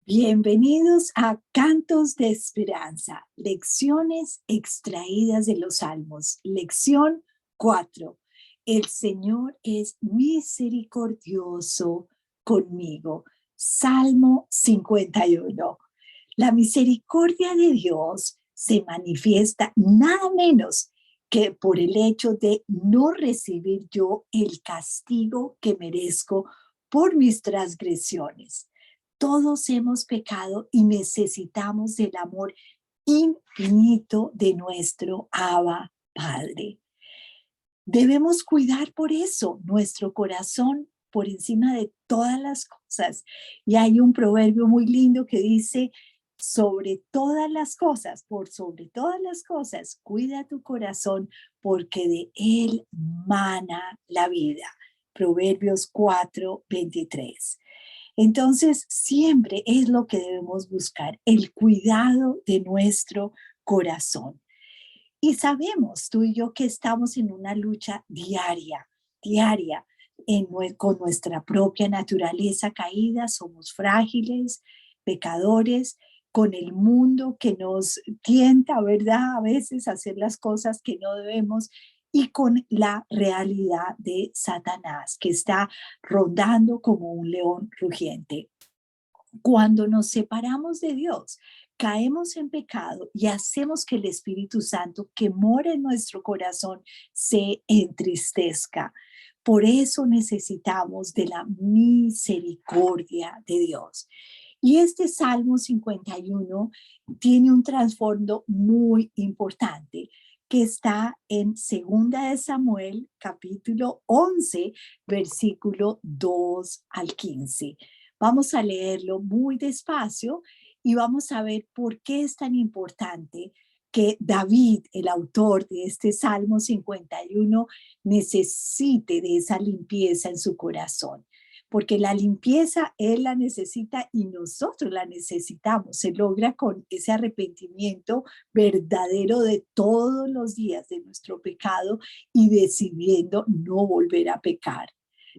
Bienvenidos a Cantos de Esperanza, lecciones extraídas de los Salmos. Lección 4. El Señor es misericordioso conmigo. Salmo 51. La misericordia de Dios se manifiesta nada menos que por el hecho de no recibir yo el castigo que merezco por mis transgresiones. Todos hemos pecado y necesitamos del amor infinito de nuestro Abba Padre. Debemos cuidar por eso nuestro corazón por encima de todas las cosas. Y hay un proverbio muy lindo que dice, sobre todas las cosas, por sobre todas las cosas, cuida tu corazón porque de él mana la vida. Proverbios 4:23. Entonces, siempre es lo que debemos buscar, el cuidado de nuestro corazón. Y sabemos tú y yo que estamos en una lucha diaria, con nuestra propia naturaleza caída, somos frágiles, pecadores, con el mundo que nos tienta, ¿verdad? A veces a hacer las cosas que no debemos y con la realidad de Satanás que está rondando como un león rugiente. Cuando nos separamos de Dios, caemos en pecado y hacemos que el Espíritu Santo que mora en nuestro corazón se entristezca. Por eso necesitamos de la misericordia de Dios. Y este Salmo 51 tiene un trasfondo muy importante que está en Segunda de Samuel, capítulo 11, versículo 2 al 15. Vamos a leerlo muy despacio y vamos a ver por qué es tan importante que David, el autor de este Salmo 51, necesite de esa limpieza en su corazón. Porque la limpieza él la necesita y nosotros la necesitamos. Se logra con ese arrepentimiento verdadero de todos los días de nuestro pecado y decidiendo no volver a pecar.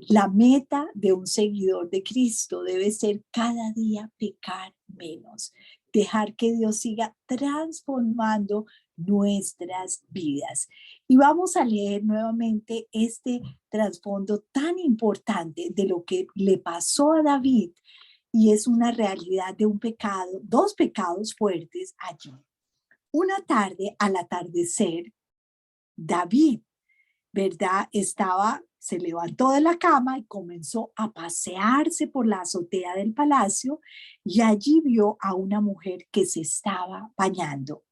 La meta de un seguidor de Cristo debe ser cada día pecar menos, dejar que Dios siga transformando nuestras vidas. Y vamos a leer nuevamente este trasfondo tan importante de lo que le pasó a David y es una realidad de un pecado, dos pecados fuertes allí. Una tarde al atardecer, David, ¿verdad? Se levantó de la cama y comenzó a pasearse por la azotea del palacio y allí vio a una mujer que se estaba bañando.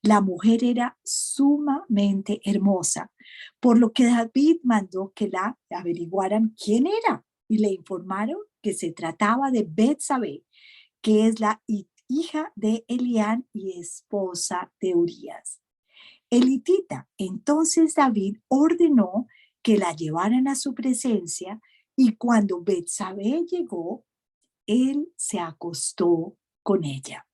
La mujer era sumamente hermosa, por lo que David mandó que la averiguaran quién era y le informaron que se trataba de Betsabé, que es la hija de Elián y esposa de Urías elitita. Entonces David ordenó que la llevaran a su presencia y cuando Betsabé llegó, él se acostó con ella.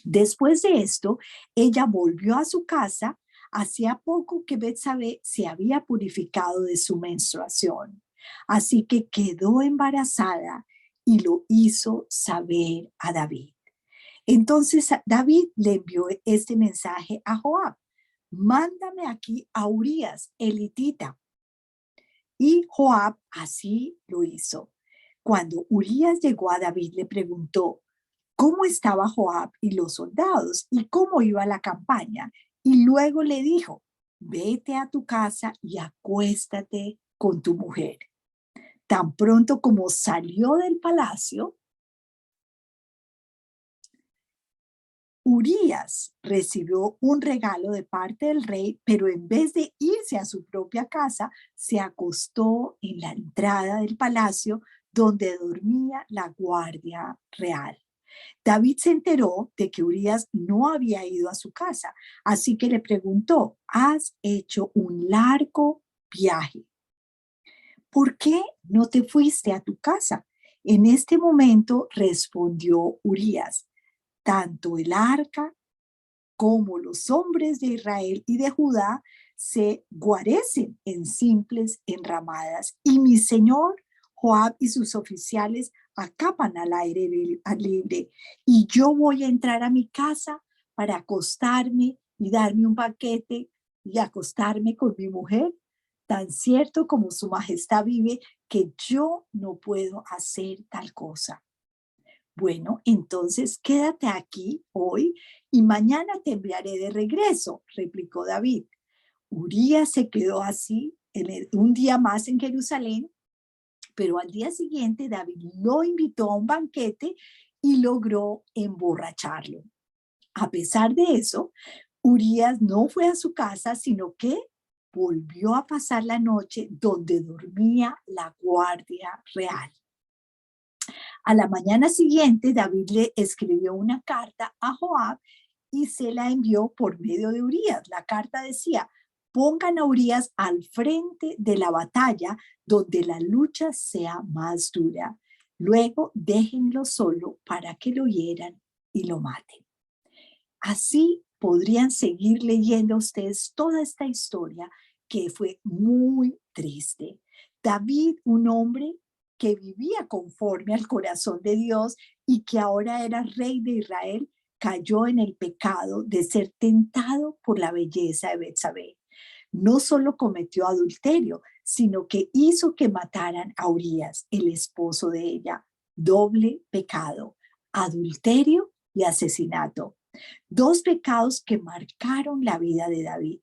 Después de esto, ella volvió a su casa. Hacía poco que Betsabé se había purificado de su menstruación, así que quedó embarazada y lo hizo saber a David. Entonces David le envió este mensaje a Joab: mándame aquí a Urías, elitita. Y Joab así lo hizo. Cuando Urías llegó a David, le preguntó cómo estaba Joab y los soldados y cómo iba la campaña. Y luego le dijo, vete a tu casa y acuéstate con tu mujer. Tan pronto como salió del palacio, Urías recibió un regalo de parte del rey, pero en vez de irse a su propia casa, se acostó en la entrada del palacio donde dormía la guardia real. David se enteró de que Urías no había ido a su casa, así que le preguntó, ¿has hecho un largo viaje? ¿Por qué no te fuiste a tu casa? En este momento respondió Urías, tanto el arca como los hombres de Israel y de Judá se guarecen en simples enramadas. Y mi señor Joab y sus oficiales acapan al aire libre y yo voy a entrar a mi casa para acostarme y darme un paquete y acostarme con mi mujer. Tan cierto como su majestad vive que yo no puedo hacer tal cosa. Bueno, entonces quédate aquí hoy y mañana te enviaré de regreso, replicó David. Urías se quedó así un día más en Jerusalén, pero al día siguiente David lo invitó a un banquete y logró emborracharlo. A pesar de eso, Urías no fue a su casa, sino que volvió a pasar la noche donde dormía la guardia real. A la mañana siguiente, David le escribió una carta a Joab y se la envió por medio de Urías. La carta decía: pongan a Urías al frente de la batalla donde la lucha sea más dura. Luego déjenlo solo para que lo hieran y lo maten. Así podrían seguir leyendo ustedes toda esta historia que fue muy triste. David, un hombre que vivía conforme al corazón de Dios y que ahora era rey de Israel, cayó en el pecado de ser tentado por la belleza de Betsabé. No solo cometió adulterio, sino que hizo que mataran a Urías, el esposo de ella. Doble pecado: adulterio y asesinato. Dos pecados que marcaron la vida de David.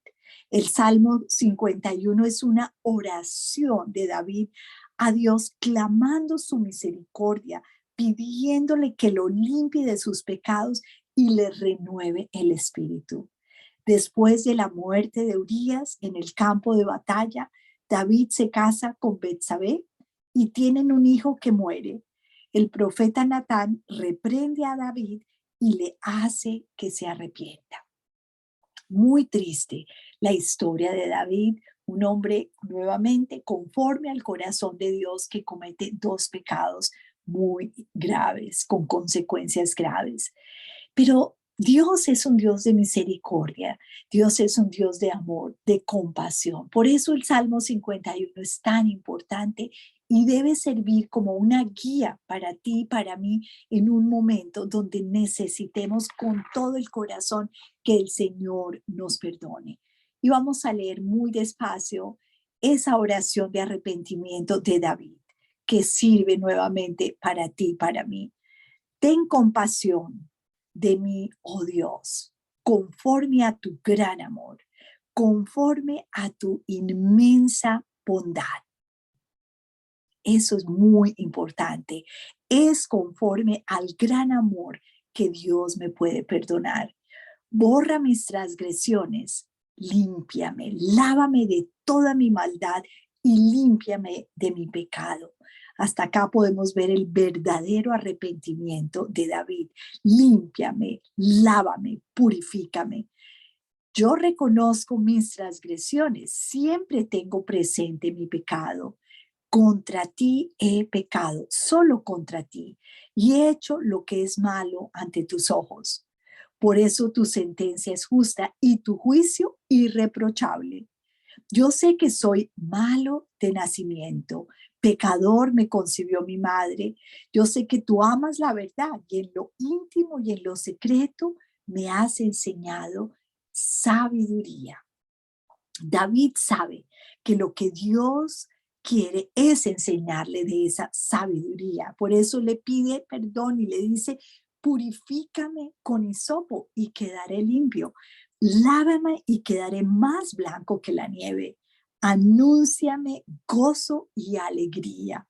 El Salmo 51 es una oración de David a Dios clamando su misericordia, pidiéndole que lo limpie de sus pecados y le renueve el espíritu. Después de la muerte de Urías en el campo de batalla, David se casa con Betsabé y tienen un hijo que muere. El profeta Natán reprende a David y le hace que se arrepienta. Muy triste la historia de David, un hombre nuevamente conforme al corazón de Dios que comete dos pecados muy graves, con consecuencias graves. Pero Dios es un Dios de misericordia, Dios es un Dios de amor, de compasión. Por eso el Salmo 51 es tan importante y debe servir como una guía para ti y para mí en un momento donde necesitemos con todo el corazón que el Señor nos perdone. Y vamos a leer muy despacio esa oración de arrepentimiento de David, que sirve nuevamente para ti y para mí. Ten compasión de mí, oh Dios, conforme a tu gran amor, conforme a tu inmensa bondad. Eso es muy importante. Es conforme al gran amor que Dios me puede perdonar. Borra mis transgresiones, límpiame, lávame de toda mi maldad y límpiame de mi pecado. Hasta acá podemos ver el verdadero arrepentimiento de David. Límpiame, lávame, purifícame. Yo reconozco mis transgresiones, siempre tengo presente mi pecado. Contra ti he pecado, solo contra ti, y he hecho lo que es malo ante tus ojos. Por eso tu sentencia es justa y tu juicio irreprochable. Yo sé que soy malo de nacimiento, pecador me concibió mi madre. Yo sé que tú amas la verdad y en lo íntimo y en lo secreto me has enseñado sabiduría. David sabe que lo que Dios quiere es enseñarle de esa sabiduría. Por eso le pide perdón y le dice: purifícame con hisopo y quedaré limpio. Lávame y quedaré más blanco que la nieve. Anúnciame gozo y alegría.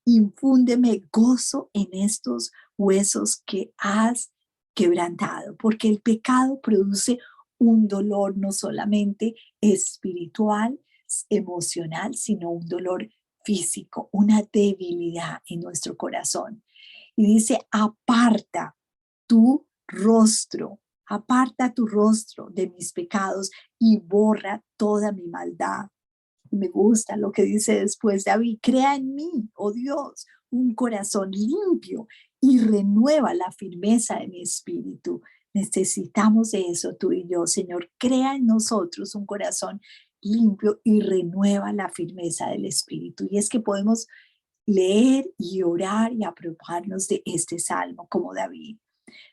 Infúndeme gozo en estos huesos que has quebrantado, porque el pecado produce un dolor no solamente espiritual, emocional, sino un dolor físico, una debilidad en nuestro corazón. Y dice: aparta tu rostro de mis pecados y borra toda mi maldad. Me gusta lo que dice después David: crea en mí, oh Dios, un corazón limpio y renueva la firmeza de mi espíritu. Necesitamos de eso tú y yo, Señor. Crea en nosotros un corazón limpio y renueva la firmeza del espíritu. Y es que podemos leer y orar y apropiarnos de este salmo como David.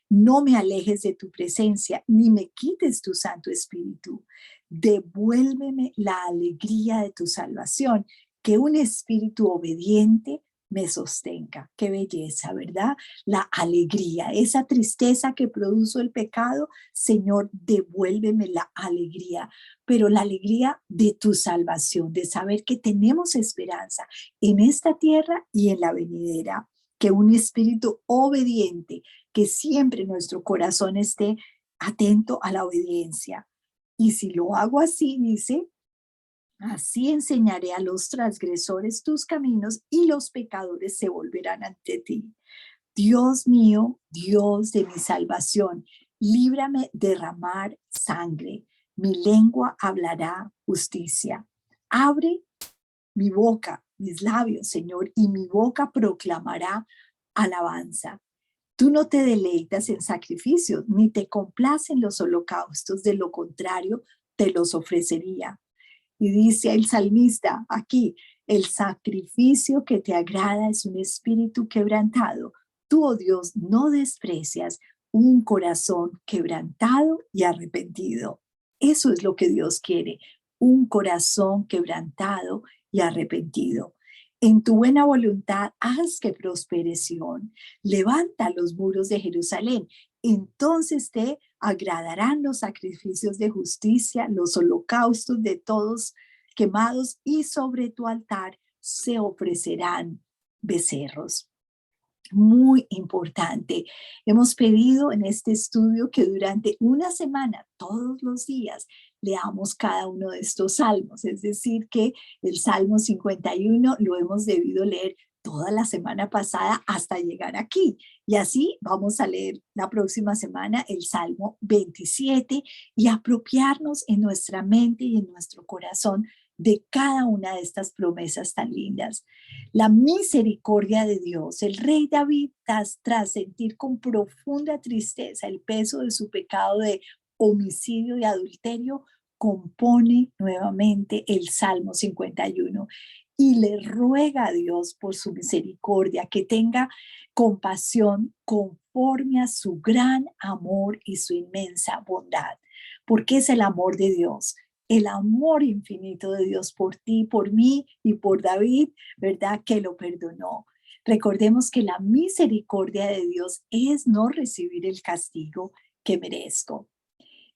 No me alejes de tu presencia, ni me quites tu Santo Espíritu. Devuélveme la alegría de tu salvación, que un espíritu obediente me sostenga. Qué belleza, ¿verdad? La alegría, esa tristeza que produjo el pecado, Señor, devuélveme la alegría, pero la alegría de tu salvación, de saber que tenemos esperanza en esta tierra y en la venidera, que un espíritu obediente, que siempre nuestro corazón esté atento a la obediencia. Y si lo hago así, dice, así enseñaré a los transgresores tus caminos y los pecadores se volverán ante ti. Dios mío, Dios de mi salvación, líbrame de derramar sangre. Mi lengua hablará justicia. Abre mi boca, mis labios, Señor, y mi boca proclamará alabanza. Tú no te deleitas en sacrificios, ni te complacen los holocaustos, de lo contrario, te los ofrecería. Y dice el salmista aquí, el sacrificio que te agrada es un espíritu quebrantado. Tú, oh Dios, no desprecias un corazón quebrantado y arrepentido. Eso es lo que Dios quiere, un corazón quebrantado y arrepentido. En tu buena voluntad, haz que prospere Sión. Levanta los muros de Jerusalén. Entonces te agradarán los sacrificios de justicia, los holocaustos de todos quemados, y sobre tu altar se ofrecerán becerros. Muy importante. Hemos pedido en este estudio que durante una semana, todos los días, leamos cada uno de estos salmos. Es decir, que el Salmo 51 lo hemos debido leer toda la semana pasada hasta llegar aquí. Y así vamos a leer la próxima semana el Salmo 27 y apropiarnos en nuestra mente y en nuestro corazón de cada una de estas promesas tan lindas. La misericordia de Dios. El rey David, tras sentir con profunda tristeza el peso de su pecado de homicidio y adulterio, compone nuevamente el Salmo 51 y le ruega a Dios por su misericordia que tenga compasión conforme a su gran amor y su inmensa bondad. Porque es el amor de Dios, el amor infinito de Dios por ti, por mí y por David, ¿verdad? Que lo perdonó. Recordemos que la misericordia de Dios es no recibir el castigo que merezco.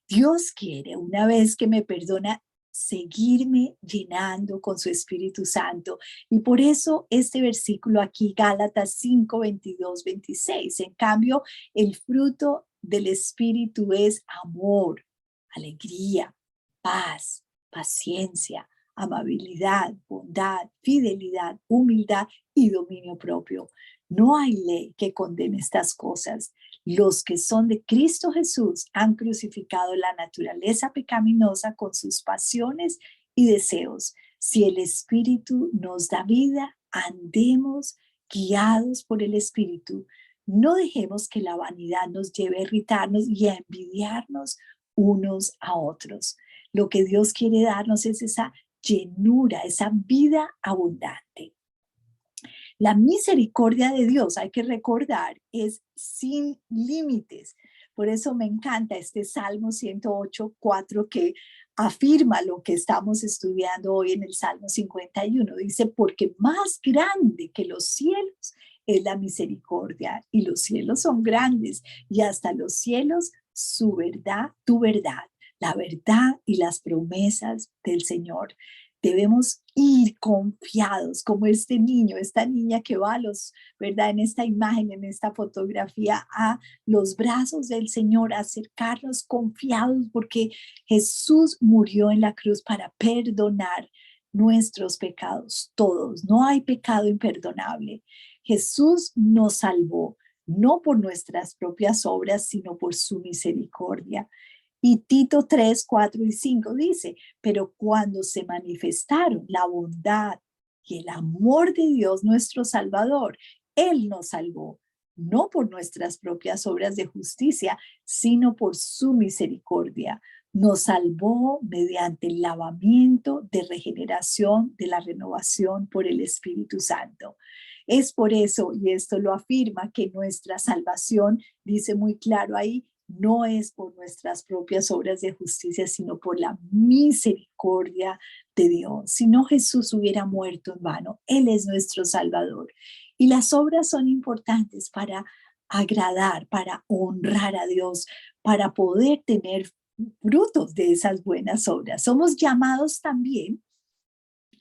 Dios quiere, una vez que me perdona, seguirme llenando con su Espíritu Santo. Y por eso este versículo aquí, Gálatas 5, 22, 26. En cambio, el fruto del Espíritu es amor, alegría, paz, paciencia, amabilidad, bondad, fidelidad, humildad y dominio propio. No hay ley que condene estas cosas. Los que son de Cristo Jesús han crucificado la naturaleza pecaminosa con sus pasiones y deseos. Si el Espíritu nos da vida, andemos guiados por el Espíritu. No dejemos que la vanidad nos lleve a irritarnos y a envidiarnos unos a otros. Lo que Dios quiere darnos es esa llenura, esa vida abundante. La misericordia de Dios, hay que recordar, es sin límites. Por eso me encanta este Salmo 108, 4, que afirma lo que estamos estudiando hoy en el Salmo 51. Dice, porque más grande que los cielos es la misericordia, y los cielos son grandes, y hasta los cielos su verdad, tu verdad, la verdad y las promesas del Señor. Debemos ir confiados como este niño, esta niña que va a los, ¿verdad? En esta imagen, en esta fotografía, a los brazos del Señor, acercarnos confiados porque Jesús murió en la cruz para perdonar nuestros pecados, todos. No hay pecado imperdonable. Jesús nos salvó, no por nuestras propias obras, sino por su misericordia. Y Tito 3, 4 y 5 dice, pero cuando se manifestaron la bondad y el amor de Dios nuestro Salvador, Él nos salvó, no por nuestras propias obras de justicia, sino por su misericordia. Nos salvó mediante el lavamiento de regeneración de la renovación por el Espíritu Santo. Es por eso, y esto lo afirma, que nuestra salvación, dice muy claro ahí, no es por nuestras propias obras de justicia, sino por la misericordia de Dios. Si no, Jesús hubiera muerto en vano. Él es nuestro Salvador. Y las obras son importantes para agradar, para honrar a Dios, para poder tener frutos de esas buenas obras. Somos llamados también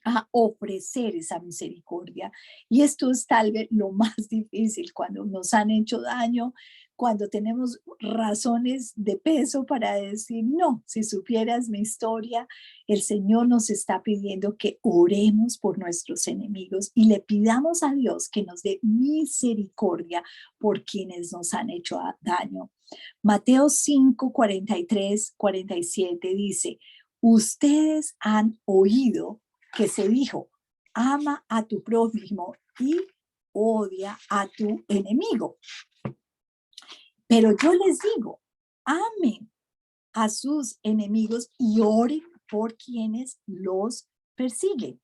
a ofrecer esa misericordia. Y esto es tal vez lo más difícil cuando nos han hecho daño, cuando tenemos razones de peso para decir, no, si supieras mi historia, el Señor nos está pidiendo que oremos por nuestros enemigos y le pidamos a Dios que nos dé misericordia por quienes nos han hecho daño. Mateo 5, 43, 47 dice, ustedes han oído que se dijo, ama a tu prójimo y odia a tu enemigo. Pero yo les digo, amen a sus enemigos y oren por quienes los persiguen,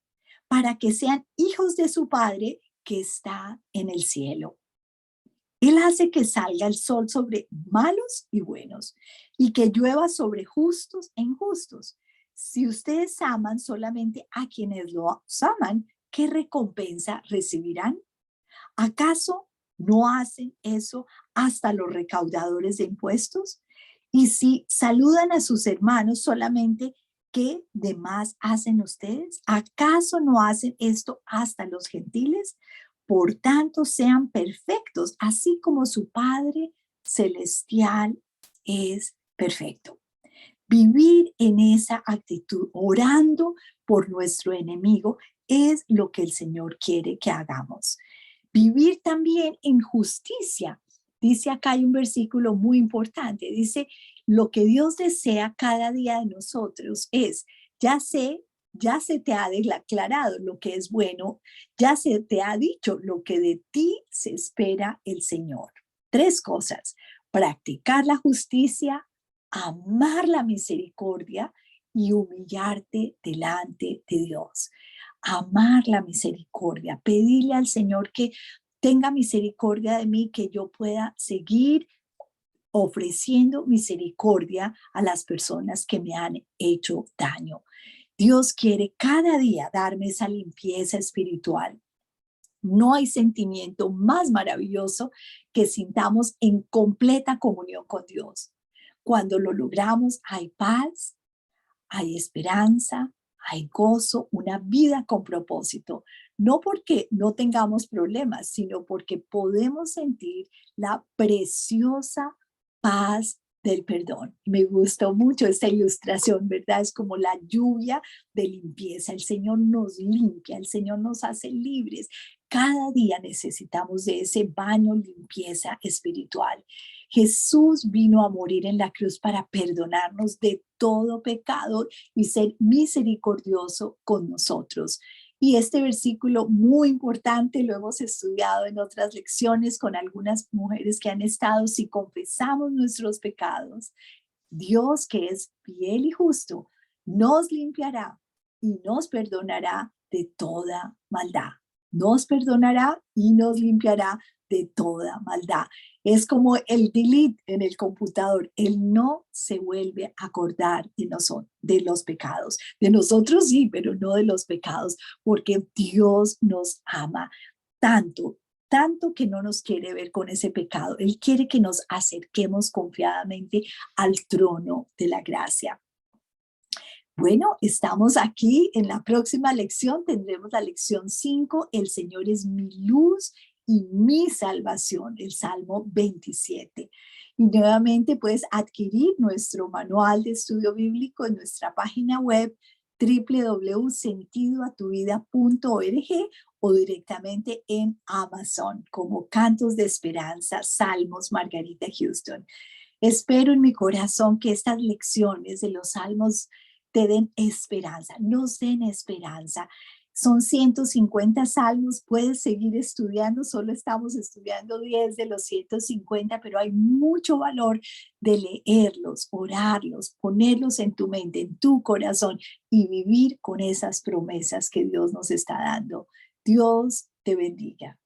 para que sean hijos de su Padre que está en el cielo. Él hace que salga el sol sobre malos y buenos y que llueva sobre justos e injustos. Si ustedes aman solamente a quienes los aman, ¿qué recompensa recibirán? ¿Acaso no hacen eso hasta los recaudadores de impuestos? Y si saludan a sus hermanos solamente, ¿qué demás hacen ustedes? ¿Acaso no hacen esto hasta los gentiles? Por tanto, sean perfectos, así como su Padre celestial es perfecto. Vivir en esa actitud, orando por nuestro enemigo, es lo que el Señor quiere que hagamos. Vivir también en justicia. Dice acá hay un versículo muy importante. Dice, lo que Dios desea cada día de nosotros es, ya se te ha declarado lo que es bueno, ya se te ha dicho lo que de ti se espera el Señor. 3 cosas, practicar la justicia, amar la misericordia y humillarte delante de Dios. Amar la misericordia, pedirle al Señor que tenga misericordia de mí, que yo pueda seguir ofreciendo misericordia a las personas que me han hecho daño. Dios quiere cada día darme esa limpieza espiritual. No hay sentimiento más maravilloso que sintamos en completa comunión con Dios. Cuando lo logramos, hay paz, hay esperanza, hay gozo, una vida con propósito. No porque no tengamos problemas, sino porque podemos sentir la preciosa paz del perdón. Me gustó mucho esta ilustración, ¿verdad? Es como la lluvia de limpieza. El Señor nos limpia, el Señor nos hace libres. Cada día necesitamos de ese baño, limpieza espiritual. Jesús vino a morir en la cruz para perdonarnos de todo pecado y ser misericordioso con nosotros. Y este versículo muy importante lo hemos estudiado en otras lecciones con algunas mujeres que han estado. Si confesamos nuestros pecados, Dios, que es fiel y justo, nos limpiará y nos perdonará de toda maldad. Nos perdonará y nos limpiará de toda maldad. Es como el delete en el computador. Él no se vuelve a acordar de los pecados. De nosotros sí, pero no de los pecados, porque Dios nos ama tanto, tanto que no nos quiere ver con ese pecado. Él quiere que nos acerquemos confiadamente al trono de la gracia. Bueno, estamos aquí. En la próxima lección tendremos la lección 5. El Señor es mi luz y mi salvación, el Salmo 27. Y nuevamente puedes adquirir nuestro manual de estudio bíblico en nuestra página web www.sentidoatuvida.org o directamente en Amazon como Cantos de Esperanza, Salmos Margarita Houston. Espero en mi corazón que estas lecciones de los salmos te den esperanza, nos den esperanza. Son 150 salmos, puedes seguir estudiando, solo estamos estudiando 10 de los 150, pero hay mucho valor de leerlos, orarlos, ponerlos en tu mente, en tu corazón y vivir con esas promesas que Dios nos está dando. Dios te bendiga.